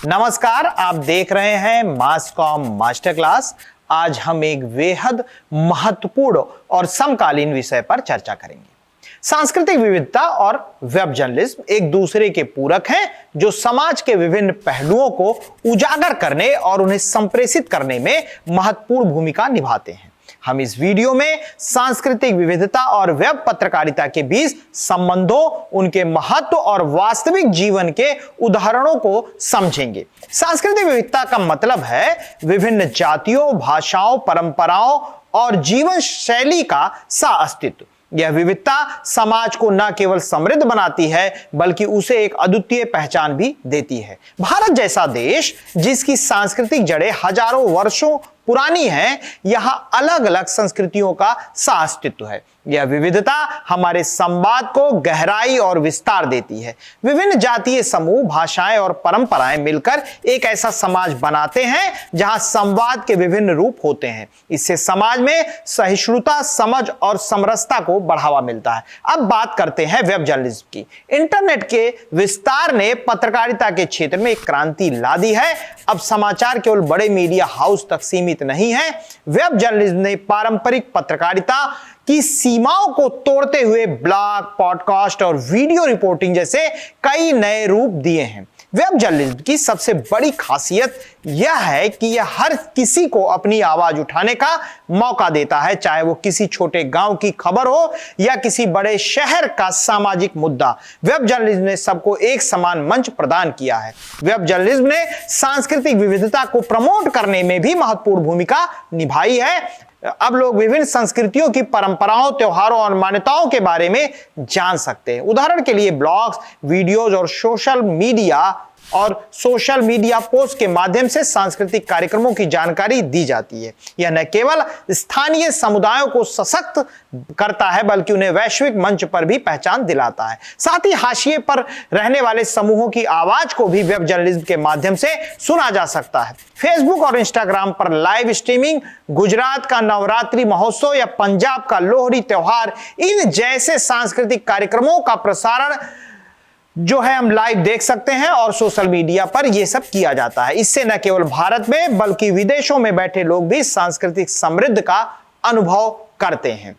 नमस्कार, आप देख रहे हैं मास कॉम मास्टर क्लास। आज हम एक बेहद महत्वपूर्ण और समकालीन विषय पर चर्चा करेंगे। सांस्कृतिक विविधता और वेब जर्नलिज्म एक दूसरे के पूरक हैं, जो समाज के विभिन्न पहलुओं को उजागर करने और उन्हें संप्रेषित करने में महत्वपूर्ण भूमिका निभाते हैं। हम इस वीडियो में सांस्कृतिक विविधता और वेब पत्रकारिता के बीच संबंधों, उनके महत्व और वास्तविक जीवन के उदाहरणों को समझेंगे। सांस्कृतिक विविधता का मतलब है विभिन्न जातियों, भाषाओं, परंपराओं और जीवन शैली का सह-अस्तित्व। यह विविधता समाज को न केवल समृद्ध बनाती है, बल्कि उसे एक अद्वितीय पहचान भी देती है। भारत जैसा देश, जिसकी सांस्कृतिक जड़ें हजारों वर्षों पुरानी है, यहां अलग अलग संस्कृतियों का सह-अस्तित्व है। यह विविधता हमारे संवाद को गहराई और विस्तार देती है। विभिन्न जातीय समूह, भाषाएं और परंपराएं मिलकर एक ऐसा समाज बनाते हैं जहां संवाद के विभिन्न रूप होते हैं। इससे समाज में सहिष्णुता, समझ और समरसता को बढ़ावा मिलता है। अब बात करते हैं वेब जर्नलिज्म की। इंटरनेट के विस्तार ने पत्रकारिता के क्षेत्र में एक क्रांति ला दी है। अब समाचार केवल बड़े मीडिया हाउस तक सीमित नहीं है। वेब जर्नलिज्म ने पारंपरिक पत्रकारिता की सीमाओं को तोड़ते हुए ब्लॉग, पॉडकास्ट और वीडियो रिपोर्टिंग जैसे कई नए रूप दिए हैं। वेब जर्नलिज्म की सबसे बड़ी खासियत यह है कि यह हर किसी को अपनी आवाज उठाने का मौका देता है, चाहे वो किसी छोटे गांव की खबर हो या किसी बड़े शहर का सामाजिक मुद्दा। वेब जर्नलिज्म ने सबको एक समान मंच प्रदान किया है। वेब जर्नलिज्म ने सांस्कृतिक विविधता को प्रमोट करने में भी महत्वपूर्ण भूमिका निभाई है। अब लोग विभिन्न संस्कृतियों की परंपराओं, त्योहारों और मान्यताओं के बारे में जान सकते हैं। उदाहरण के लिए ब्लॉग्स, वीडियोज और सोशल मीडिया पोस्ट के माध्यम से सांस्कृतिक कार्यक्रमों की जानकारी दी जाती है। यह न केवल स्थानीय समुदायों को सशक्त करता है, बल्कि उन्हें वैश्विक मंच पर भी पहचान दिलाता है। साथ ही हाशिए पर रहने वाले समूहों की आवाज को भी वेब जर्नलिज्म के माध्यम से सुना जा सकता है। फेसबुक और इंस्टाग्राम पर लाइव स्ट्रीमिंग, गुजरात का नवरात्रि महोत्सव या पंजाब का लोहड़ी त्योहार, इन जैसे सांस्कृतिक कार्यक्रमों का प्रसारण जो है हम लाइव देख सकते हैं और सोशल मीडिया पर यह सब किया जाता है। इससे न केवल भारत में बल्कि विदेशों में बैठे लोग भी सांस्कृतिक समृद्धि का अनुभव करते हैं।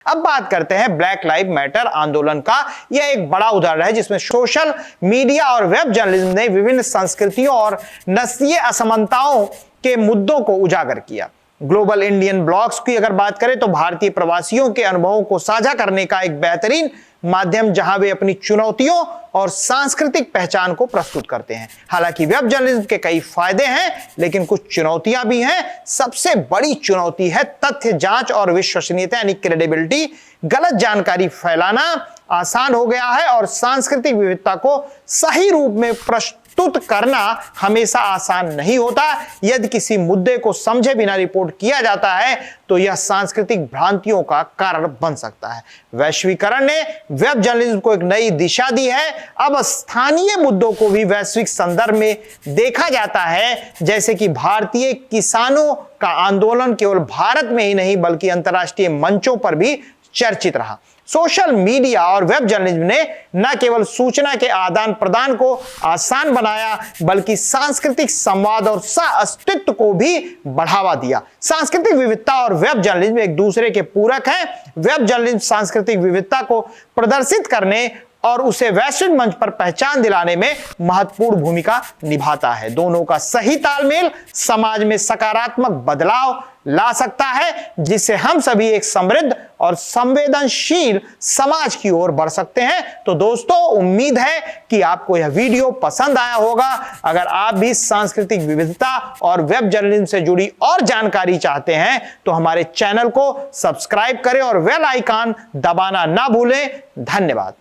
अब बात करते हैं ब्लैक लाइव मैटर आंदोलन का। यह एक बड़ा उदाहरण है जिसमें सोशल मीडिया और वेब जर्नलिज्म ने विभिन्न संस्कृतियों और नस्लीय असमानताओं के मुद्दों को उजागर किया। ग्लोबल इंडियन ब्लॉग्स की अगर बात करें तो भारतीय प्रवासियों के अनुभवों को साझा करने का एक बेहतरीन माध्यम, जहां वे अपनी चुनौतियों और सांस्कृतिक पहचान को प्रस्तुत करते हैं। हालांकि वेब जर्नलिज्म के कई फायदे हैं, लेकिन कुछ चुनौतियां भी हैं। सबसे बड़ी चुनौती है तथ्य जांच और विश्वसनीयता, यानी क्रेडिबिलिटी। गलत जानकारी फैलाना आसान हो गया है और सांस्कृतिक विविधता को सही रूप में प्रस्तुत करना हमेशा आसान नहीं होता। यदि किसी मुद्दे को समझे बिना रिपोर्ट किया जाता है तो यह सांस्कृतिक भ्रांतियों का कारण बन सकता है। वैश्वीकरण ने वेब जर्नलिज्म को एक नई दिशा दी है। अब स्थानीय मुद्दों को भी वैश्विक संदर्भ में देखा जाता है, जैसे कि भारतीय किसानों का आंदोलन केवल भारत में ही नहीं बल्कि अंतर्राष्ट्रीय मंचों पर भी चर्चित रहा। सोशल मीडिया और वेब जर्नलिज्म ने न केवल सूचना के आदान प्रदान को आसान बनाया, बल्कि सांस्कृतिक संवाद और सह-अस्तित्व को भी बढ़ावा दिया। सांस्कृतिक विविधता और वेब जर्नलिज्म एक दूसरे के पूरक हैं। वेब जर्नलिज्म सांस्कृतिक विविधता को प्रदर्शित करने और उसे वैश्विक मंच पर पहचान दिलाने में महत्वपूर्ण भूमिका निभाता है। दोनों का सही तालमेल समाज में सकारात्मक बदलाव ला सकता है, जिससे हम सभी एक समृद्ध और संवेदनशील समाज की ओर बढ़ सकते हैं। तो दोस्तों, उम्मीद है कि आपको यह वीडियो पसंद आया होगा। अगर आप भी सांस्कृतिक विविधता और वेब जर्नलिज्म से जुड़ी और जानकारी चाहते हैं तो हमारे चैनल को सब्सक्राइब करें और बेल आइकन दबाना ना भूलें। धन्यवाद।